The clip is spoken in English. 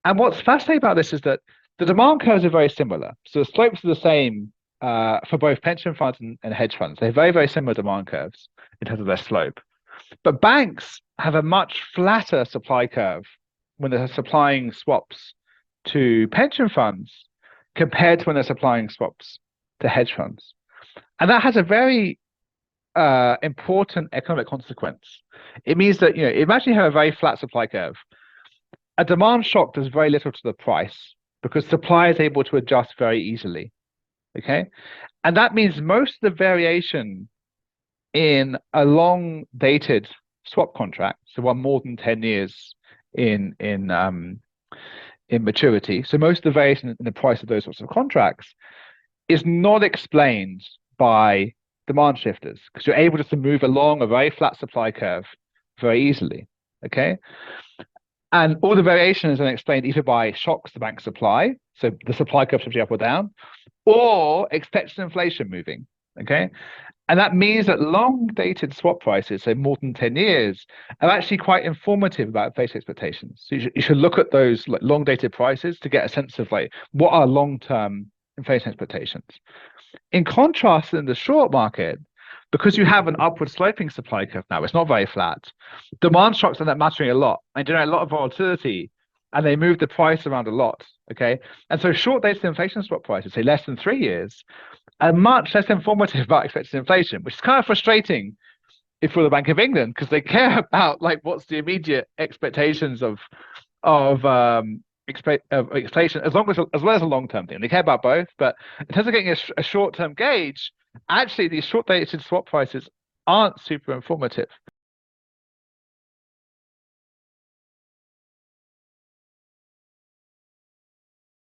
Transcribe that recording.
And what's fascinating about this is that the demand curves are very similar. So the slopes are the same for both pension funds and hedge funds. They have very, very similar demand curves in terms of their slope. But banks have a much flatter supply curve when they're supplying swaps to pension funds compared to when they're supplying swaps to hedge funds. And that has a very important economic consequence. It means that, imagine you have a very flat supply curve. A demand shock does very little to the price because supply is able to adjust very easily. Okay. And that means most of the variation in a long dated swap contract, so one more than 10 years in in um in maturity. So most of the variation in the price of those sorts of contracts is not explained by demand shifters because you're able just to move along a very flat supply curve very easily. Okay. And all the variation is then explained either by shocks to bank supply, so the supply curve shifting up or down, or expected inflation moving. Okay. And that means that long dated swap prices, so more than 10 years, are actually quite informative about inflation expectations. So you should look at those like long dated prices to get a sense of like what are long term inflation expectations. In contrast, in the short market, because you have an upward sloping supply curve now, it's not very flat. Demand shocks end up mattering a lot and generate a lot of volatility, and they move the price around a lot. Okay, and so short dated inflation swap prices, say less than 3 years, are much less informative about expected inflation, which is kind of frustrating if you're the Bank of England because they care about like what's the immediate expectations of inflation as well as a long term thing. They care about both, but in terms of getting a short term gauge, actually these short dated swap prices aren't super informative.